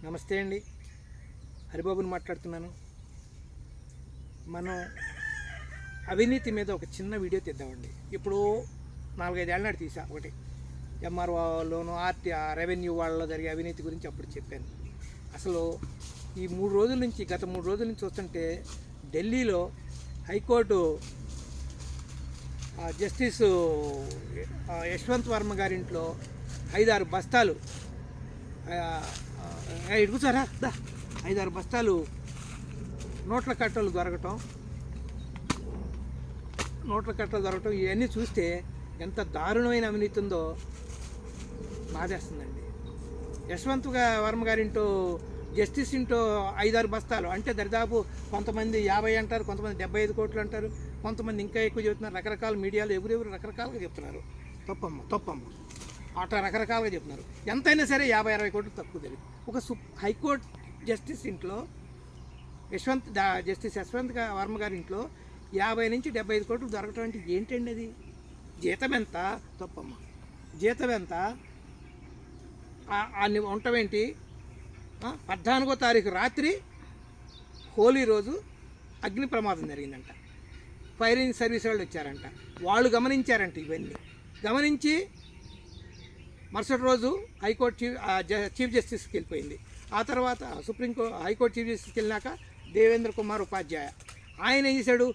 నమస్తే అండి, హరిబాబుని మాట్లాడుతున్నాను. మనం అవినీతి మీద ఒక చిన్న వీడియో తీద్దామండి. ఇప్పుడు 4-5 ఏళ్ళ నాడు తీసా ఒకటి. ఎంఆర్ఓలోను రెవెన్యూ వాళ్ళలో జరిగే అవినీతి గురించి అప్పుడు చెప్పాను. అసలు ఈ గత 3 రోజుల నుంచి చూస్తుంటే ఢిల్లీలో హైకోర్టు జస్టిస్ యశ్వంత్ వర్మ గారింట్లో 5-6 బస్తాలు ఇడుగుతారా 5-6 బస్తాలు నోట్ల కట్టలు దొరకటం ఇవన్నీ చూస్తే ఎంత దారుణమైన అవినీతి ఉందో బాధేస్తుందండి. యశ్వంత్ వర్మ గారింటో జస్టిస్ ఇంటో 5-6 బస్తాలు అంటే దరిదాపు కొంతమంది 50 అంటారు, కొంతమంది 75 కోట్లు అంటారు, కొంతమంది ఇంకా ఎక్కువ చెబుతున్నారు. రకరకాల మీడియాలో ఎవరెవరు రకరకాలుగా చెప్తున్నారు. తప్పమ్మ అట్లా రకరకాలుగా చెప్తున్నారు. ఎంతైనా సరే 50-60 కోట్లు తక్కువ తెలియదు. ఒక హైకోర్టు జస్టిస్ ఇంట్లో జస్టిస్ యశ్వంత్ వర్మ గారి ఇంట్లో 50 నుంచి 75 కోట్లు దొరకటం అంటే ఏంటండి అది? జీతం ఎంత? తప్పమ్మ జీతం ఎంత? అన్ని ఉండటమేంటి? 14వ తారీఖు రాత్రి హోలీ రోజు అగ్ని ప్రమాదం జరిగిందంట. ఫైరింగ్ సర్వీస్ వాళ్ళు వచ్చారంట. వాళ్ళు గమనించారంట. ఇవన్నీ గమనించి మరుసటి రోజు హైకోర్టు చీఫ్ జస్టిస్కి వెళ్ళిపోయింది. ఆ తర్వాత హైకోర్టు చీఫ్ జస్టిస్కి వెళ్ళినాక దేవేంద్ర కుమార్ ఉపాధ్యాయ ఆయన ఏం చేశాడు?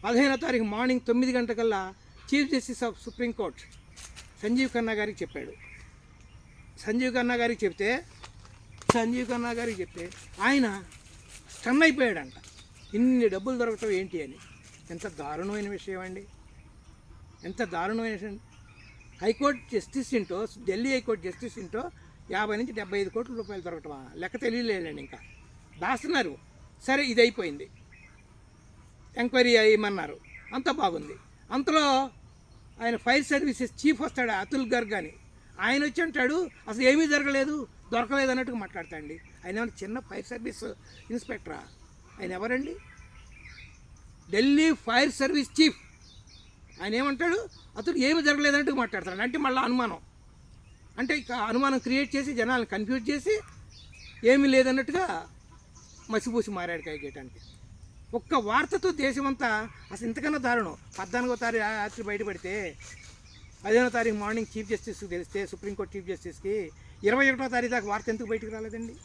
15వ తారీఖు మార్నింగ్ 9 గంటలకల్లా chief justice of supreme court Sanjiv Khanna గారికి చెప్పాడు. సంజీవ్ ఖన్నా గారికి చెప్తే ఆయన స్టన్ అయిపోయాడంట. ఇన్ని డబ్బులు దొరకటం ఏంటి అని. ఎంత దారుణమైన విషయం అండి, ఎంత దారుణమైన విషయం. హైకోర్టు జస్టిస్ ఇంటో ఢిల్లీ హైకోర్టు జస్టిస్ ఇంటో 50 నుంచి 75 కోట్ల రూపాయలు దొరకటమా? లెక్క తెలియలేదండి. ఇంకా దాస్తున్నారు. సరే, ఇది అయిపోయింది. ఎంక్వైరీ అయ్యమన్నారు, అంతా బాగుంది. అంతలో ఆయన ఫైర్ సర్వీసెస్ చీఫ్ వస్తాడు, అతుల్ గర్గ్ అని. ఆయన వచ్చి అంటాడు అసలు ఏమీ దొరకలేదు అన్నట్టుగా మాట్లాడతాండి. ఆయన ఏమన్నా చిన్న ఫైర్ సర్వీస్ ఇన్స్పెక్టరా? ఆయన ఎవరండి? Delhi fire service chief. ఆయన ఏమంటాడు? అతడు ఏమి జరగలేదన్నట్టుగా మాట్లాడతాడు. అంటే మళ్ళీ అనుమానం, అంటే ఇక అనుమానం క్రియేట్ చేసి జనాలను కన్ఫ్యూజ్ చేసి ఏమీ లేదన్నట్టుగా మసిపూసి మారాడు కాయటానికి. ఒక్క వార్తతో దేశమంతా అసలు ఇంతకన్నా దారుణం. 14వ తారీఖు రాత్రి బయటపడితే 15వ తారీఖు మార్నింగ్ చీఫ్ జస్టిస్కి తెలిస్తే, సుప్రీంకోర్టు చీఫ్ జస్టిస్కి 21వ తారీఖు దాకా వార్త ఎందుకు బయటకు రాలేదండి?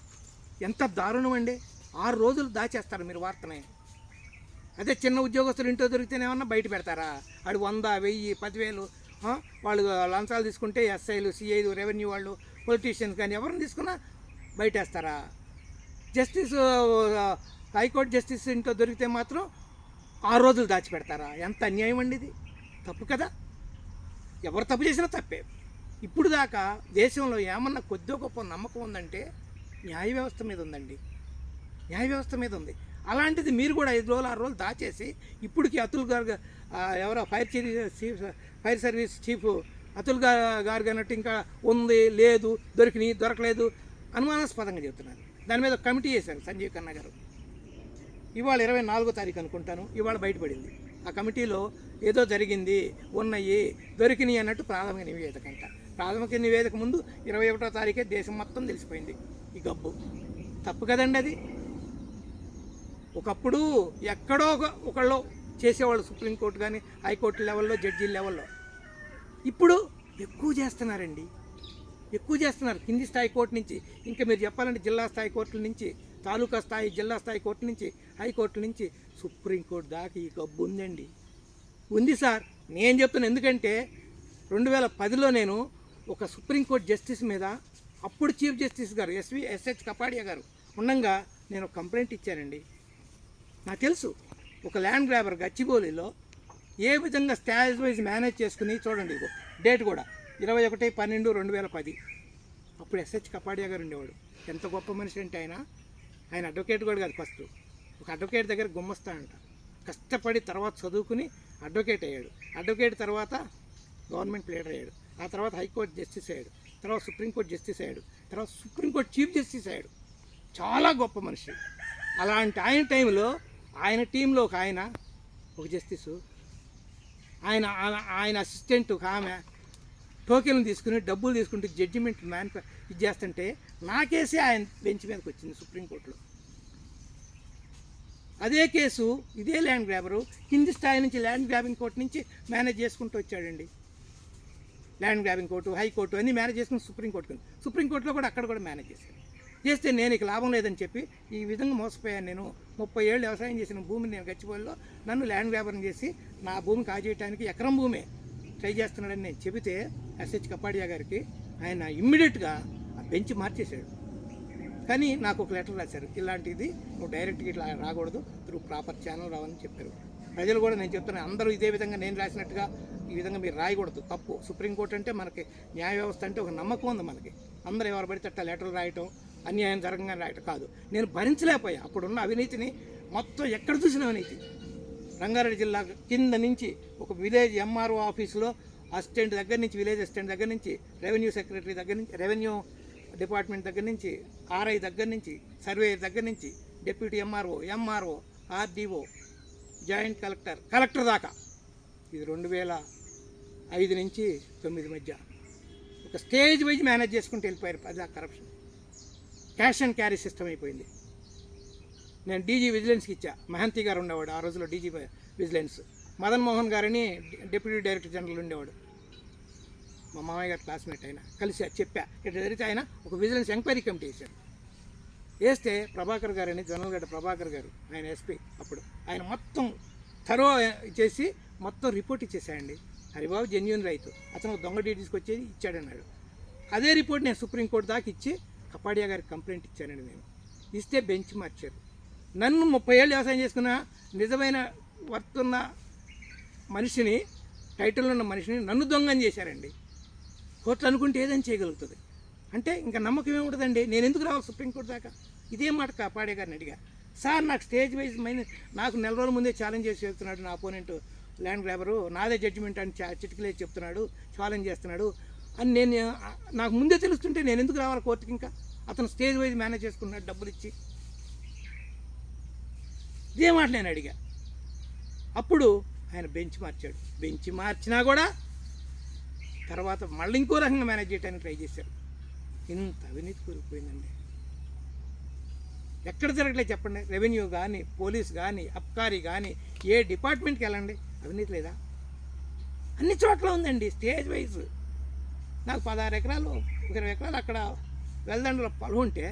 ఎంత దారుణం అండి. 6 రోజులు దాచేస్తారు మీరు వార్తనే. అదే చిన్న ఉద్యోగస్తులు ఇంట్లో దొరికితేనేమన్నా బయట పెడతారా? ఆడు 100, 1000, 10,000 వాళ్ళు లంచాలు తీసుకుంటే ఎస్ఐలు, సిఐలు, రెవెన్యూ వాళ్ళు, పొలిటీషియన్స్ కానీ ఎవరిని తీసుకున్నా బయటేస్తారా? జస్టిస్ హైకోర్టు జస్టిస్ ఇంట్లో దొరికితే మాత్రం 6 రోజులు దాచిపెడతారా? ఎంత అన్యాయం అండి ఇది. తప్పు కదా. ఎవరు తప్పు చేసినా తప్పే. ఇప్పుడు దాకా దేశంలో ఏమన్నా కొద్దో గొప్ప నమ్మకం ఉందంటే న్యాయ వ్యవస్థ మీద ఉందండి. న్యాయ వ్యవస్థ మీద ఉంది. అలాంటిది మీరు కూడా 5 రోజులు 6 రోజులు దాచేసి ఇప్పటికి అతుల్ గారు ఎవరో ఫైర్ సర్వీస్ చీఫ్ అతుల్ గారు అన్నట్టు ఇంకా ఉంది, లేదు, దొరకలేదు అనుమానాస్పదంగా చెబుతున్నారు. దాని మీద కమిటీ వేశారు సంజీవ్ ఖన్నా గారు. ఇవాళ 24వ తారీఖు అనుకుంటాను, ఇవాళ బయటపడింది. ఆ కమిటీలో ఏదో జరిగింది, దొరికినాయి అన్నట్టు ప్రాథమిక నివేదిక అంట. ప్రాథమిక నివేదిక ముందు 21వ తారీఖే దేశం మొత్తం తెలిసిపోయింది ఈ గబ్బు. తప్పు కదండి అది. ఒకప్పుడు ఎక్కడో ఒకళ్ళు చేసేవాళ్ళు, సుప్రీంకోర్టు కానీ హైకోర్టు లెవెల్లో, జడ్జీల లెవెల్లో. ఇప్పుడు ఎక్కువ చేస్తున్నారు. కింది స్థాయి కోర్టు నుంచి, ఇంకా మీరు చెప్పాలంటే జిల్లా స్థాయి కోర్టుల నుంచి, తాలూకా స్థాయి, జిల్లా స్థాయి కోర్టు నుంచి, హైకోర్టు నుంచి సుప్రీంకోర్టు దాకా ఈ గబ్బు ఉంది సార్. నేను చెప్తాను. ఎందుకంటే 2010లో నేను ఒక సుప్రీంకోర్టు జస్టిస్ మీద అప్పుడు చీఫ్ జస్టిస్ గారు ఎస్హెచ్ కపాడియా గారు ఉండగా నేను ఒక కంప్లైంట్ ఇచ్చానండి. నాకు తెలుసు ఒక ల్యాండ్ గ్రాబర్ గచ్చిబౌలిలో ఏ విధంగా స్టాజ్ వైజ్ మేనేజ్ చేసుకుని, చూడండి ఇగో డేట్ కూడా 21/12/2010. అప్పుడు ఎస్హెచ్ కపాడియా గారు ఉండేవాడు. ఎంత గొప్ప మనిషి అంటే ఆయన అడ్వకేట్ కూడా కాదు. ఫస్ట్ ఒక అడ్వకేట్ దగ్గర గుమ్మస్తాడంట. కష్టపడి తర్వాత చదువుకుని అడ్వకేట్ అయ్యాడు. అడ్వకేట్ తర్వాత గవర్నమెంట్ లీడర్ అయ్యాడు. ఆ తర్వాత హైకోర్టు జస్టిస్ అయ్యాడు. తర్వాత సుప్రీంకోర్టు జస్టిస్ అయ్యాడు. తర్వాత సుప్రీంకోర్టు చీఫ్ జస్టిస్ అయ్యాడు. చాలా గొప్ప మనిషి. అలాంటి ఆయన టైంలో ఆయన టీంలో ఒక జస్టిసు, ఆయన అసిస్టెంట్ ఒక ఆమె టోకెన్లు తీసుకుని డబ్బులు తీసుకుంటే జడ్జిమెంట్ ఇది చేస్తుంటే నా కేసే ఆయన బెంచ్ మీదకి వచ్చింది సుప్రీంకోర్టులో. అదే కేసు ఇదే ల్యాండ్ గ్రాబరు కింది స్థాయి నుంచి ల్యాండ్ గ్రాబింగ్ కోర్టు నుంచి మేనేజ్ చేసుకుంటూ వచ్చాడండి. ల్యాండ్ గ్రాబింగ్ కోర్టు, హైకోర్టు అన్నీ మేనేజ్ చేసుకుని సుప్రీంకోర్టులో కూడా అక్కడ కూడా మేనేజ్ చేస్తే నేను ఇక లాభం లేదని చెప్పి ఈ విధంగా మోసపోయాను. నేను 30 ఏళ్ళు వ్యవసాయం చేసిన భూమిని నేను గచ్చిబౌలిలో నన్ను ల్యాండ్ గ్రాబర్ని చేసి నా భూమి కాజేయడానికి ఎకరం భూమే ట్రై చేస్తున్నాడని నేను చెబితే ఎస్హెచ్ కపాడియా గారికి ఆయన ఇమ్మీడియట్గా ఆ బెంచ్ మార్చేశాడు. కానీ నాకు ఒక లెటర్ రాశారు, ఇలాంటిది నువ్వు డైరెక్ట్గా ఇట్లా రాకూడదు, త్రూ ప్రాపర్ ఛానల్ రావని చెప్పారు. ప్రజలు కూడా నేను చెప్తున్నాను, అందరూ ఇదే విధంగా నేను రాసినట్టుగా ఈ విధంగా మీరు రాయకూడదు, తప్పు. సుప్రీంకోర్టు అంటే మనకి న్యాయ వ్యవస్థ అంటే ఒక నమ్మకం ఉంది మనకి. అందరూ ఎవరు పడితే అట్లా లెటర్లు రాయటం, అన్యాయం జరగంగా రాయటం కాదు. నేను భరించలేకపోయా అప్పుడున్న అవినీతిని, మొత్తం ఎక్కడ చూసిన అవినీతి. రంగారెడ్డి జిల్లా కింద నుంచి ఒక విలేజ్ ఎంఆర్ఓ ఆఫీసులో అసిస్టెంట్ దగ్గర నుంచి, విలేజ్ అసిస్టెంట్ దగ్గర నుంచి, రెవెన్యూ సెక్రటరీ దగ్గర నుంచి, రెవెన్యూ డిపార్ట్మెంట్ దగ్గర నుంచి, ఆర్ఐ దగ్గర నుంచి, సర్వేయర్ దగ్గర నుంచి, deputy MRO, RDO, joint collector దాకా ఇది 2005 నుంచి 2009 మధ్య ఒక స్టేజ్ వైజ్ మేనేజ్ చేసుకుంటూ వెళ్ళిపోయారు. ప్రజా corruption cash and carry system అయిపోయింది. నేను డీజీ విజిలెన్స్కి ఇచ్చా, మహంతి గారు ఉండేవాడు ఆ రోజులో డీజీ విజిలెన్స్, మదన్ మోహన్ గారిని డిప్యూటీ డైరెక్టర్ జనరల్ ఉండేవాడు, మా మామయ్య గారు క్లాస్మేట్. అయినా కలిసి చెప్పా ఇట్లా జరిగితే ఆయన ఒక విజిలెన్స్ ఎంక్వైరీ కమిటీ వేశాడు. వేస్తే ప్రభాకర్ గారని, జొన్నలగడ్డ ప్రభాకర్ గారు, ఆయన ఎస్పీ అప్పుడు, ఆయన మొత్తం థరో చేసి మొత్తం రిపోర్ట్ ఇచ్చేసాయండి. హరిబాబు జెన్యూన్ రైతు, అతను దొంగ డీటెయిల్స్కి వచ్చేది ఇచ్చాడన్నాడు. అదే రిపోర్ట్ నేను సుప్రీంకోర్టు దాకా ఇచ్చి కపాడియా గారికి కంప్లైంట్ ఇచ్చానండి. నేను ఇస్తే బెంచ్ మార్చారు. నన్ను 30 ఏళ్ళు వ్యవసాయం చేసుకున్న నిజమైన వర్తున్న మనిషిని, టైటిల్ ఉన్న మనిషిని నన్ను దొంగని చేశారండి. కోర్టు అనుకుంటే ఏదైనా చేయగలుగుతుంది అంటే ఇంకా నమ్మకం ఏముంటుందండి. నేను ఎందుకు రావాలి సుప్రీంకోర్టు దాకా? ఇదే మాట కపాడియా గారిని అడిగా, సార్ నాకు స్టేజ్ వైజ్ నాకు నెల రోజుల ముందే ఛాలెంజ్ చేసి చెప్తున్నాడు నా అపోనెంట్ ల్యాండ్ గ్రాబరు, నాదే జడ్జిమెంట్ అని చిటికలేసి చెప్తున్నాడు, ఛాలెంజ్ చేస్తున్నాడు అని నాకు ముందే తెలుస్తుంటే నేను ఎందుకు రావాలి కోర్టుకి? ఇంకా అతను స్టేజ్ వైజ్ మేనేజ్ చేసుకున్నాడు డబ్బులు ఇచ్చి. ఇదే మాట నేను అడిగా. అప్పుడు ఆయన బెంచ్ మార్చాడు. బెంచ్ మార్చినా కూడా తర్వాత మళ్ళీ ఇంకో రకంగా మేనేజ్ చేయడానికి ట్రై చేశారు. ఇంత అవినీతి కూలిపోయిందండి. ఎక్కడ జరగలేదు చెప్పండి. రెవెన్యూ కానీ, పోలీస్ కానీ, అబ్కారీ కానీ, ఏ డిపార్ట్మెంట్కి వెళ్ళండి అవినీతి లేదా? అన్ని చోట్ల ఉందండి స్టేజ్ వైజ్. నాకు 16 ఎకరాలు, 20 ఎకరాలు అక్కడ వెల్దండలో పొలం ఉంటే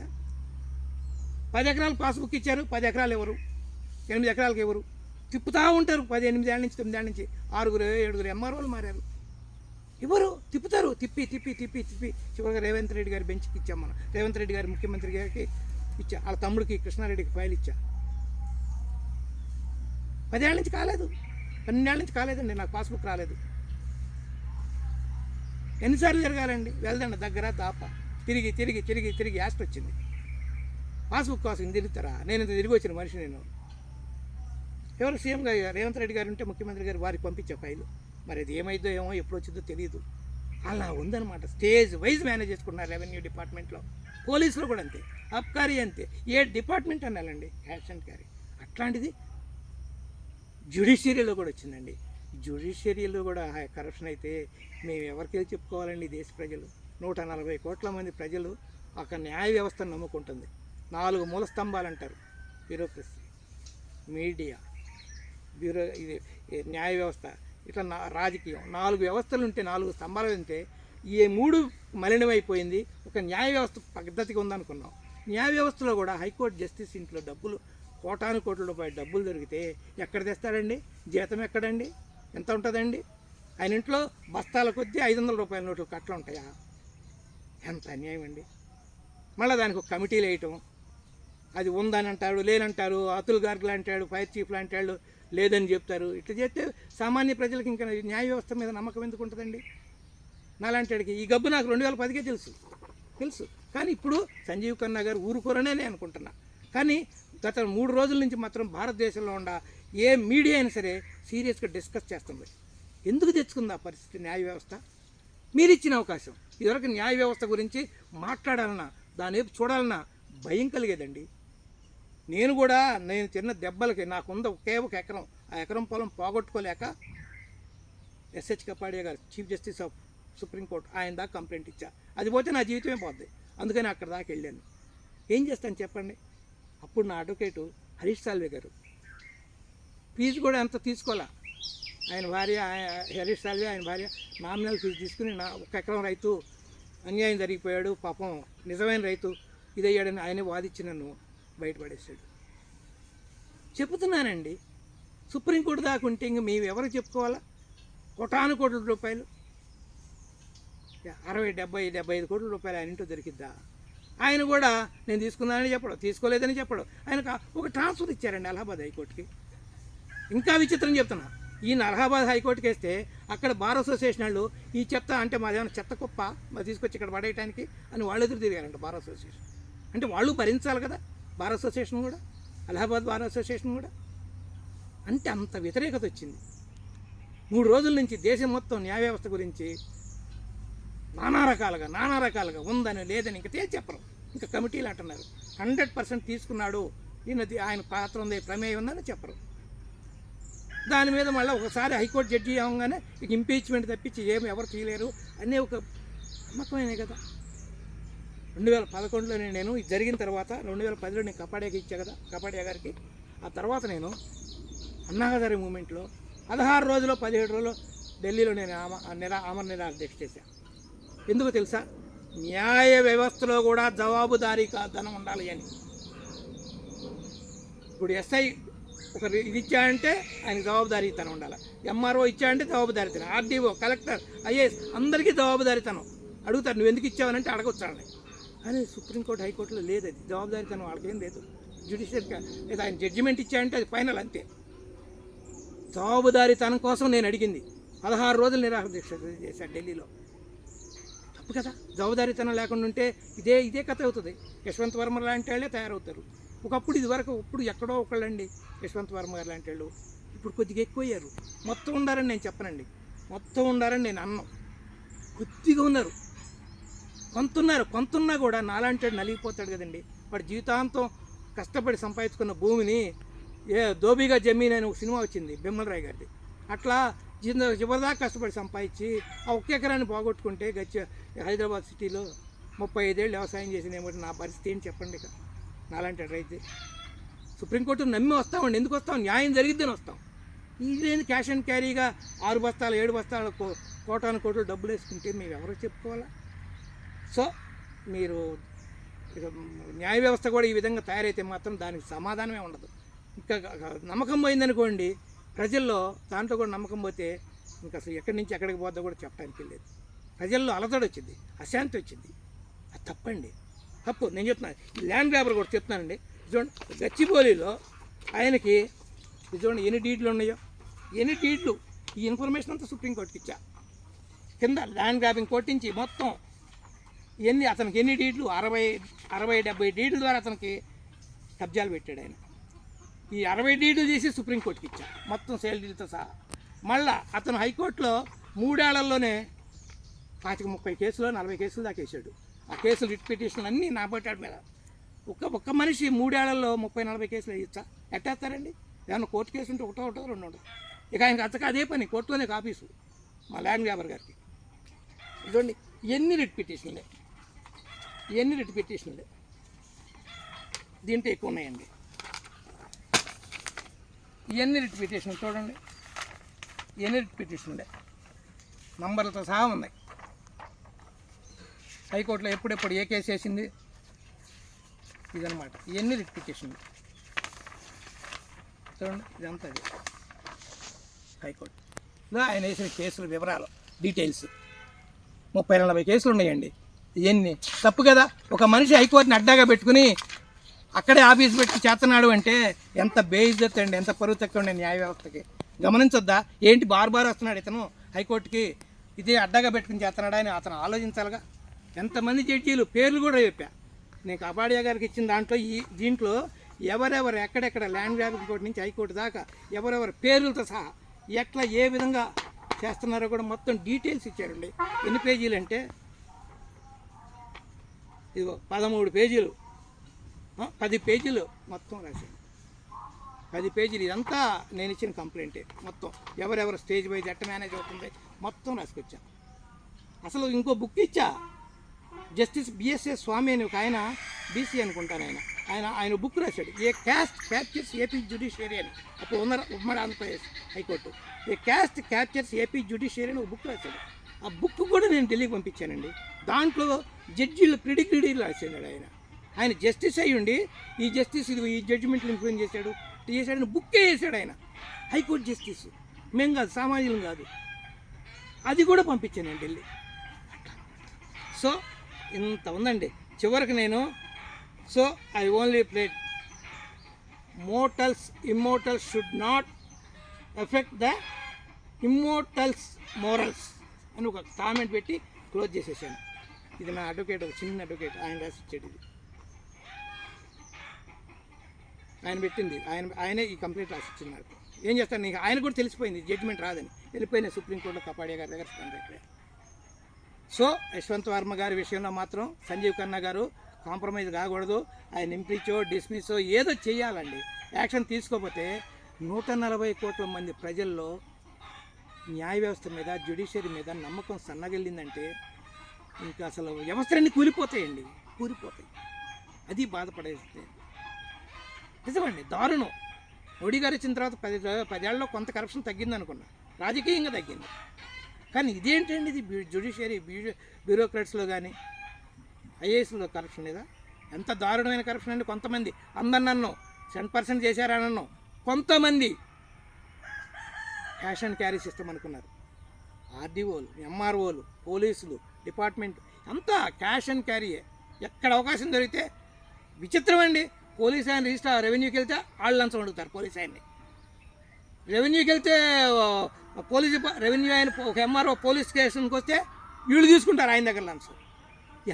10 ఎకరాలు పాస్బుక్ ఇచ్చారు, 10 ఎకరాలు ఎవరు, 8 ఎకరాలకు ఎవరు తిప్పుతూ ఉంటారు. 8 ఏళ్ళ నుంచి 9 ఏళ్ళ నుంచి 6-7 ఎంఆర్ఓలు మారారు. ఎవరు తిప్పుతారు, తిప్పి తిప్పి తిప్పి తిప్పి చివరిగా రేవంత్ రెడ్డి గారి బెంచ్కి ఇచ్చాం. మనం రేవంత్ రెడ్డి గారి ముఖ్యమంత్రి గారికి ఇచ్చా, వాళ్ళ తమ్ముడికి కృష్ణారెడ్డికి ఫైల్ ఇచ్చా. 10 ఏళ్ళ నుంచి కాలేదు, 12 ఏళ్ళ నుంచి కాలేదండి, నాకు పాస్బుక్ రాలేదు. ఎన్నిసార్లు జరగాలండి? వెళ్దండి దగ్గర దాప తిరిగి తిరిగి తిరిగి తిరిగి యాస్ట్ వచ్చింది. పాస్బుక్ కోసం తిరుగుతారా? నేను ఇంత తిరిగి వచ్చిన మనిషి. నేను ఎవరు సీఎం గారు రేవంత్ రెడ్డి గారు ఉంటే ముఖ్యమంత్రి గారు వారికి పంపించే ఫైలు. మరి అది ఏమైందో ఏమో, ఎప్పుడు వచ్చిందో తెలియదు. అలా ఉందన్నమాట. స్టేజ్ వైజ్ మేనేజ్ చేసుకున్నారు రెవెన్యూ డిపార్ట్మెంట్లో, పోలీసులో కూడా అంతే, అబ్కారీ అంతే, ఏ డిపార్ట్మెంట్ అనాలండి క్యాష్ అండ్ క్యారీ. అట్లాంటిది జ్యుడిషియరీలో కూడా వచ్చిందండి. జ్యుడిషియరీలో కూడా కరప్షన్ అయితే మేము ఎవరికి చెప్పుకోవాలండి? దేశ ప్రజలు 140 కోట్ల మంది ప్రజలు ఒక న్యాయ వ్యవస్థను నమ్ముకుంటుంది. 4 మూల స్తంభాలు అంటారు, బ్యూరోక్రసీ, మీడియా, ఇది న్యాయ వ్యవస్థ, ఇట్లా రాజకీయం, 4 వ్యవస్థలు ఉంటే, 4 స్తంభాలు ఉంటే ఈ 3 మలినమైపోయింది. ఒక న్యాయ వ్యవస్థ పద్ధతిగా ఉందనుకున్నాం. న్యాయ వ్యవస్థలో కూడా హైకోర్టు జస్టిస్ ఇంట్లో డబ్బులు కోట్ల రూపాయల డబ్బులు దొరికితే ఎక్కడ తెస్తాడండి? జీతం ఎక్కడండి? ఎంత ఉంటుందండి? ఆయన ఇంట్లో బస్తాల కొద్దీ 500 రూపాయల నోట్లు కట్టలు ఉంటాయా? ఎంత అన్యాయం అండి. మళ్ళీ దానికి ఒక కమిటీలు వేయటం, అది ఉందని అంటాడు, లేనంటారు, అతుల్ గార్గులు అంటాడు, ఫైర్ చీఫ్లు అంటాడు, లేదని చెప్తారు. ఇట్లా చేస్తే సామాన్య ప్రజలకు ఇంకా న్యాయ వ్యవస్థ మీద నమ్మకం ఎందుకు ఉంటుందండి? నాలాంటికి ఈ గబ్బు నాకు 2010కే తెలుసు. కానీ ఇప్పుడు సంజీవ్ ఖన్నా గారు ఊరుకోరనే నేను అనుకుంటున్నా. కానీ గత 3 రోజుల నుంచి మాత్రం భారతదేశంలో ఉన్న ఏ మీడియా అయినా సరే సీరియస్గా డిస్కస్ చేస్తుంది. ఎందుకు తెచ్చుకుంది ఆ పరిస్థితి న్యాయ వ్యవస్థ? మీరు ఇచ్చిన అవకాశం. ఇదివరకు న్యాయ వ్యవస్థ గురించి మాట్లాడాలన్నా, దాని వైపు చూడాలన్నా భయం కలిగేదండి. నేను తిన్న దెబ్బలకి నాకుంద ఒకే ఒక ఎకరం, ఆ ఎకరం పొలం పోగొట్టుకోలేక ఎస్హెచ్ కపాడియా గారు, చీఫ్ జస్టిస్ ఆఫ్ సుప్రీంకోర్టు, ఆయన దాకా కంప్లైంట్ ఇచ్చా. అది పోతే నా జీవితమే పోద్ది. అందుకని అక్కడ దాకా వెళ్ళాను. ఏం చేస్తాను చెప్పండి? అప్పుడు నా అడ్వకేటు హరీష్ సాల్వే గారు ఫీజు కూడా ఎంత తీసుకోవాలా. ఆయన భార్య హరీష్ సాల్వే, ఆయన భార్య నామినల్ ఫీజు తీసుకుని 1 ఎకరం రైతు అన్యాయం జరిగిపోయాడు, పాపం నిజమైన రైతు ఇదయ్యాడని ఆయనే వాదించి నన్ను బయటపడేశాడు. చెబుతున్నానండి, సుప్రీంకోర్టు దాకా ఉంటే ఇంక మేము ఎవరికి చెప్పుకోవాలా? కోటాను కోట్ల రూపాయలు, 60-70-75 కోట్ల రూపాయలు ఆయన ఇంటో దొరికిద్దా? ఆయన కూడా నేను తీసుకున్నానని చెప్పడం, తీసుకోలేదని చెప్పడం. ఆయనకు ఒక ట్రాన్స్ఫర్ ఇచ్చారండి అలహాబాద్ హైకోర్టుకి. ఇంకా విచిత్రం చెప్తున్నా, ఈయన అలహాబాద్ హైకోర్టుకి వేస్తే అక్కడ బార్ అసోసియేషన్ వాళ్ళు ఈ చెత్త అంటే మాదేమైనా చెత్త కుప్ప మరి తీసుకొచ్చి ఇక్కడ పడేయడానికి అని వాళ్ళు ఎదురు తిరిగారంట బార్ అసోసియేషన్. అంటే వాళ్ళు భరించాలి కదా బార్ అసోసియేషన్ కూడా, అలహాబాద్ బార్ అసోసియేషన్ కూడా. అంటే అంత వ్యతిరేకత వచ్చింది. 3 రోజుల నుంచి దేశం మొత్తం న్యాయ వ్యవస్థ గురించి నానా రకాలుగా ఉందని లేదని ఇంకా తేల్చి చెప్పరు. ఇంకా కమిటీలు అంటున్నారు 100% తీసుకున్నాడు, ఆయన పాత్ర ఉంది, ప్రమేయం ఉందని చెప్పరు. దాని మీద మళ్ళీ ఒకసారి హైకోర్టు జడ్జి అవ్వగానే ఇక ఇంపీచ్మెంట్ తప్పించి ఎవరు తీయలేరు అనే ఒక నమ్మకమే కదా. 2011లో నేను ఇది జరిగిన తర్వాత 2010లో నేను కపాడియాకి ఇచ్చా కదా, కపాడియా గారికి. ఆ తర్వాత నేను అన్నాహజారీ మూమెంట్లో 16 రోజులు 17 రోజులు ఢిల్లీలో నేను ఆమరణ నిరాదీక్ష చేశాను. ఎందుకు తెలుసా? న్యాయ వ్యవస్థలో కూడా జవాబుదారీతనం ఉండాలి అని. ఇప్పుడు ఎస్ఐ ఒక ఇది ఇచ్చాడంటే ఆయనకు జవాబుదారీతనం ఉండాలి, ఎంఆర్ఓ ఇచ్చాడంటే జవాబుదారీతనం, ఆర్డీఓ, కలెక్టర్, ఐఏఎస్ అందరికీ జవాబుదారీతనం అడుగుతారు. నువ్వు ఎందుకు ఇచ్చావనంటే అడగొచ్చాలని. కానీ సుప్రీంకోర్టు హైకోర్టులో లేదు, అది జవాబుదారీతనం వాళ్ళకేం లేదు. జ్యుడిషియల్గా లేదా ఆయన జడ్జిమెంట్ ఇచ్చాడంటే అది ఫైనల్ అంతే. జవాబుదారీతనం కోసం నేను అడిగింది. 16 రోజులు నిరాదీక్ష చేశాను ఢిల్లీలో. తప్పు కదా, జవాబుదారీతనం లేకుండా ఉంటే ఇదే కథ అవుతుంది. యశ్వంత్ వర్మ లాంటి వాళ్ళే తయారవుతారు. ఒకప్పుడు ఇదివరకు ఇప్పుడు ఎక్కడో ఒకళ్ళండి యశ్వంత్ వర్మ గారు లాంటి వాళ్ళు, ఇప్పుడు కొద్దిగా ఎక్కువయ్యారు. మొత్తం ఉండారని నేను చెప్పనండి, మొత్తం ఉండారని నేను అన్నం. కొద్దిగా ఉన్నారు, కొంతున్నా కూడా నాలాంటి వాడు నలిగిపోతాడు కదండి. వాడు జీవితాంతం కష్టపడి సంపాదించుకున్న భూమిని దోబీగా జమీన్ అని ఒక సినిమా వచ్చింది బిమ్మలరాయ్ గారిది. అట్లా చివరిదాకా కష్టపడి సంపాదించి ఆ 1 ఎకరాన్ని పోగొట్టుకుంటే హైదరాబాద్ సిటీలో 35 ఏళ్ళు వ్యవసాయం చేసిన ఏమిటి నా పరిస్థితి ఏంటి చెప్పండి. ఇక నాలాంటి రైతు సుప్రీంకోర్టు నమ్మి వస్తామండి. ఎందుకు వస్తాం? న్యాయం జరిగిద్దని వస్తాం. ఇది క్యాష్ అండ్ క్యారీగా 6 బస్తాలు 7 బస్తాలు కోటాను కోట్లు డబ్బులు వేసుకుంటే మేము ఎవరో చెప్పుకోవాలా? సో మీరు ఇక న్యాయ వ్యవస్థ కూడా ఈ విధంగా తయారైతే మాత్రం దానికి సమాధానమే ఉండదు. ఇంకా నమ్మకం పోయిందనుకోండి ప్రజల్లో, దాంట్లో కూడా నమ్మకం పోతే ఇంకా అసలు ఎక్కడి నుంచి ఎక్కడికి పోద్దో కూడా చెప్పడానికి లేదు. ప్రజల్లో అలజడి వచ్చింది, అశాంతి వచ్చింది. అది తప్పండి, తప్పు. నేను చెప్తున్నాను, ల్యాండ్ గ్రాబర్ కూడా చెప్తున్నానండి. చూడండి, గచ్చిబౌలిలో ఆయనకి చూడండి ఎన్ని డీడ్లు ఉన్నాయో, ఎన్ని డీడ్లు. ఈ ఇన్ఫర్మేషన్ అంతా సుప్రీంకోర్టుకి ఇచ్చా. కింద ల్యాండ్ గ్రాబింగ్ కొట్టించి మొత్తం అతనికి ఎన్ని డీడ్లు 60-70 డీడ్ల ద్వారా అతనికి కబ్జాలు పెట్టాడు ఆయన. ఈ 60 డీడ్లు చేసి సుప్రీంకోర్టుకి ఇచ్చా మొత్తం సేల్ డీల్తో సహా. మళ్ళా అతను హైకోర్టులో 3 ఏళ్లలోనే 25-30 కేసులు 40 కేసులు దాకా వేసాడు. ఆ కేసులు రిట్ పిటిషన్లు అన్నీ నా పట్టాడు మీద. ఒక్క మనిషి 3 ఏళ్లలో 30-40 కేసులు వేయచ్చా? ఎట్టేస్తారండి? ఏమన్నా కోర్టు కేసు ఉంటే ఒకటో 2 ఉండదు. ఇక ఆయనకి అంతగా అదే పని, కోర్టులోనే ఆఫీసు మా ల్యాండ్ గ్రాబర్ గారికి. ఇదండి ఎన్ని రిట్ పిటిషన్లే, దీంట్లో ఎక్కువ ఉన్నాయండి. ఇవన్నీ రిట్ పిటిషన్లు చూడండి, ఎన్ని రిట్ పిటిషన్లే నంబర్లతో సహా ఉన్నాయి. హైకోర్టులో ఎప్పుడెప్పుడు ఏ కేసు వేసింది ఇదనమాట. ఇవన్నీ రిట్ పిటిషన్లు చూడండి. ఇదంతా అది హైకోర్టులో ఆయన వేసిన కేసుల వివరాలు, డీటెయిల్స్ 30-40 కేసులు ఉన్నాయండి. ఇవన్నీ తప్పు కదా. ఒక మనిషి హైకోర్టుని అడ్డాగా పెట్టుకుని అక్కడే ఆఫీస్ పెట్టి చేస్తున్నాడు అంటే ఎంత బేయిజ్జత్ అండి, ఎంత పరువు తక్కువ ఉండే న్యాయ వ్యవస్థకి. గమనించొద్దా? ఏంటి బార్ వస్తున్నాడు ఇతను హైకోర్టుకి, ఇదే అడ్డాగా పెట్టుకుని చేస్తున్నాడా అని అతను ఆలోచించాలిగా. ఎంతమంది జడ్జీలు పేర్లు కూడా చెప్పా నేను కపాడియా గారికి ఇచ్చిన దీంట్లో ఎవరెవరు ఎక్కడెక్కడ ల్యాండ్ గ్రాబింగ్ కోర్టు నుంచి హైకోర్టు దాకా ఎవరెవరు పేర్లతో సహా ఎట్లా ఏ విధంగా చేస్తున్నారో కూడా మొత్తం డీటెయిల్స్ ఇచ్చారండి. ఎన్ని పేజీలు అంటే ఇదిగో 13 పేజీలు, 10 పేజీలు మొత్తం రాశాను. 10 పేజీలు. ఇదంతా నేను ఇచ్చిన కంప్లైంటే. మొత్తం ఎవరెవరు స్టేజ్ వైజ్ ఎట్ట మేనేజ్ అవుతుంది మొత్తం రాసుకొచ్చా. అసలు ఇంకో బుక్ ఇచ్చా, జస్టిస్ బిఎస్ఎస్ స్వామి అని ఒక ఆయన, బీసీ అనుకుంటాను ఆయన బుక్ రాశాడు, ఏ క్యాస్ట్ క్యాప్చర్స్ ఏపీ జ్యుడిషియరీ అని. అప్పుడు ఉమ్మడి ఆంధ్రప్రదేశ్ హైకోర్టు ఏ క్యాస్ట్ క్యాప్చర్స్ ఏపీ జ్యుడిషియరీ అని ఒక బుక్ రాశాడు. ఆ బుక్ కూడా నేను ఢిల్లీకి పంపించానండి. దాంట్లో జడ్జీలు ప్రిడిగ్రీడీలు రాశాడు ఆయన జస్టిస్ అయ్యుండి ఈ జస్టిస్ ఇది ఈ జడ్జిమెంట్లు ఇన్ఫ్లుయెన్స్ చేశాడని బుక్కే వేసాడు ఆయన. హైకోర్టు జస్టిస్ మేము కాదు, సామాన్యులం కాదు. అది కూడా పంపించాను నేను ఢిల్లీ. సో ఇంత ఉందండి. చివరికి నేను I only played immortals should not effect the immortals morals అని ఒక కామెంట్ పెట్టి క్లోజ్ చేసేసాను. ఇది నా అడ్వకేట్, ఒక చిన్న అడ్వకేట్, ఆయన రాసిచ్చాడు. ఇది ఆయన పెట్టింది, ఆయనే ఈ కంప్లైంట్ రాసిచ్చింది నాకు. ఏం చేస్తాను, నీకు ఆయన కూడా తెలిసిపోయింది జడ్జిమెంట్ రాదని, వెళ్ళిపోయిన సుప్రీంకోర్టులో కపాడియా గారి దగ్గర స్టాండ్ అయిపోయాయి. సో యశ్వంత్ వర్మ గారి విషయంలో మాత్రం సంజీవ్ ఖన్నా గారు కాంప్రమైజ్ కాకూడదు. ఆయన ఇంపీచో డిస్మిసో ఏదో చేయాలండి. యాక్షన్ తీసుకోకపోతే 140 కోట్ల మంది ప్రజల్లో న్యాయ వ్యవస్థ మీద, జ్యుడిషియరీ మీద నమ్మకం సన్నగిల్లిందంటే ఇంకా అసలు వ్యవస్థలన్నీ కూలిపోతాయండి. అది బాధపడేస్తే నిజమండి, దారుణం. మోడీ గారు వచ్చిన తర్వాత 10 ఏళ్ళలో కొంత కరప్షన్ తగ్గింది అనుకున్నా, రాజకీయంగా తగ్గింది. కానీ ఇదేంటండి, ఇది జ్యుడిషియరీ బ్యూరోక్రాట్స్లో కానీ ఐఏఎస్లో కరప్షన్ లేదా? ఎంత దారుణమైన కరప్షన్ అండి. కొంతమంది అందరినన్ను 10% చేశారనన్ను, కొంతమంది క్యాష్ అండ్ క్యారీ సిస్టమ్ అనుకున్నారు. ఆర్డీఓలు, ఎంఆర్ఓలు, పోలీసులు, డిపార్ట్మెంట్ అంతా క్యాష్ అండ్ క్యారీయే. ఎక్కడ అవకాశం దొరికితే విచిత్రం అండి. పోలీస్ ఆయన రెవెన్యూకి వెళ్తే వాళ్ళు లంచం అడుగుతారు. పోలీస్ ఆయన్ని రెవెన్యూకి వెళ్తే రెవెన్యూ ఆయన ఒక ఎంఆర్ఓ పోలీస్ స్టేషన్కి వస్తే వీళ్ళు తీసుకుంటారు ఆయన దగ్గర లంచం.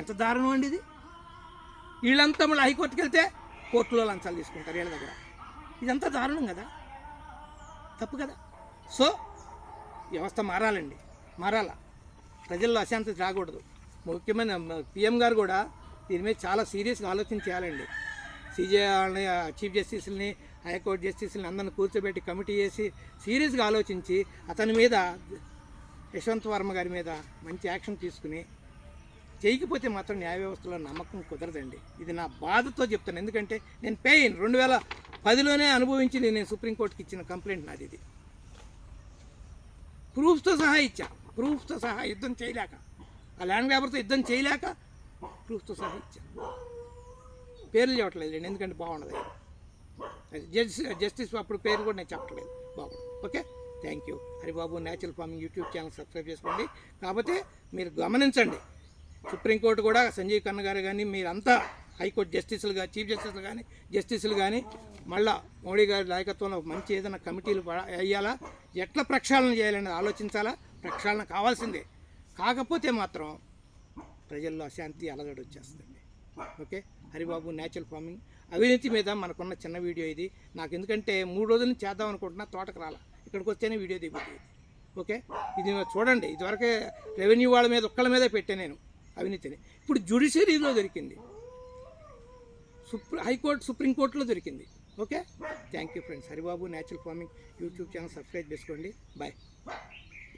ఎంత దారుణం అండి ఇది. వీళ్ళంతా మళ్ళీ హైకోర్టుకి వెళ్తే కోర్టులో లంచాలు తీసుకుంటారు వీళ్ళ దగ్గర. ఇదంతా దారుణం కదా, తప్పు కదా. సో వ్యవస్థ మారాలండి, మారాలా. ప్రజల్లో అశాంతి రాకూడదు. ముఖ్యమైన పిఎం గారు కూడా దీని మీద చాలా సీరియస్గా ఆలోచన చేయాలండి. చీఫ్ జస్టిస్ని, హైకోర్టు జస్టిస్ని అందరిని కూర్చోబెట్టి కమిటీ చేసి సీరియస్గా ఆలోచించి అతని మీద, యశ్వంత్ వర్మ గారి మీద మంచి యాక్షన్ తీసుకుని చేయకపోతే మాత్రం న్యాయ వ్యవస్థలో నమ్మకం కుదరదండి. ఇది నా బాధతో చెప్తాను. ఎందుకంటే నేను 2010లోనే అనుభవించి నేను సుప్రీంకోర్టుకి ఇచ్చిన కంప్లైంట్ నాది. ఇది ప్రూఫ్స్తో సహా యుద్ధం చేయలేక, ఆ ల్యాండ్ గ్రాబర్తో యుద్ధం చేయలేక ప్రూఫ్తో సహా ఇచ్చా. పేర్లు చెప్పట్లేదు ఎందుకంటే బాగుండదు. జస్టిస్ అప్పుడు పేరు కూడా నేను చెప్పట్లేదు, బాగుండదు. Okay, thank you. Haribabu natural farming YouTube channel subscribe చేసుకోండి. కాకపోతే మీరు గమనించండి, సుప్రీంకోర్టు కూడా సంజీవ్ ఖన్నా గారు కానీ, మీరంతా హైకోర్టు జస్టిసులు కానీ, చీఫ్ జస్టిసులు కానీ మళ్ళా మోడీ గారి నాయకత్వంలో మంచి ఏదైనా కమిటీలు అయ్యాలా, ఎట్లా ప్రక్షాళన చేయాలని ఆలోచించాలా. ప్రక్షాళన కావాల్సిందే. కాకపోతే మాత్రం ప్రజల్లో అశాంతి అలజడి వచ్చేస్తుంది. ఓకే, హరిబాబు న్యాచురల్ ఫార్మింగ్ అవినీతి మీద మనకున్న చిన్న వీడియో ఇది. నాకు ఎందుకంటే 3 రోజుల నుంచి చేద్దాం అనుకుంటున్నా, తోటకు రాలా, ఇక్కడికి వస్తేనే వీడియో దిగుతుంది. ఓకే, ఇది చూడండి. ఇదివరకే రెవెన్యూ వాళ్ళ మీద ఒక్కళ్ళ మీదే పెట్టాను నేను అవినీతిని. ఇప్పుడు జ్యుడిషియరీలో దొరికింది, హైకోర్టు సుప్రీంకోర్టులో దొరికింది. Okay, thank you friends. Haribabu natural farming YouTube channel subscribe చేసుకోండి. బాయ్.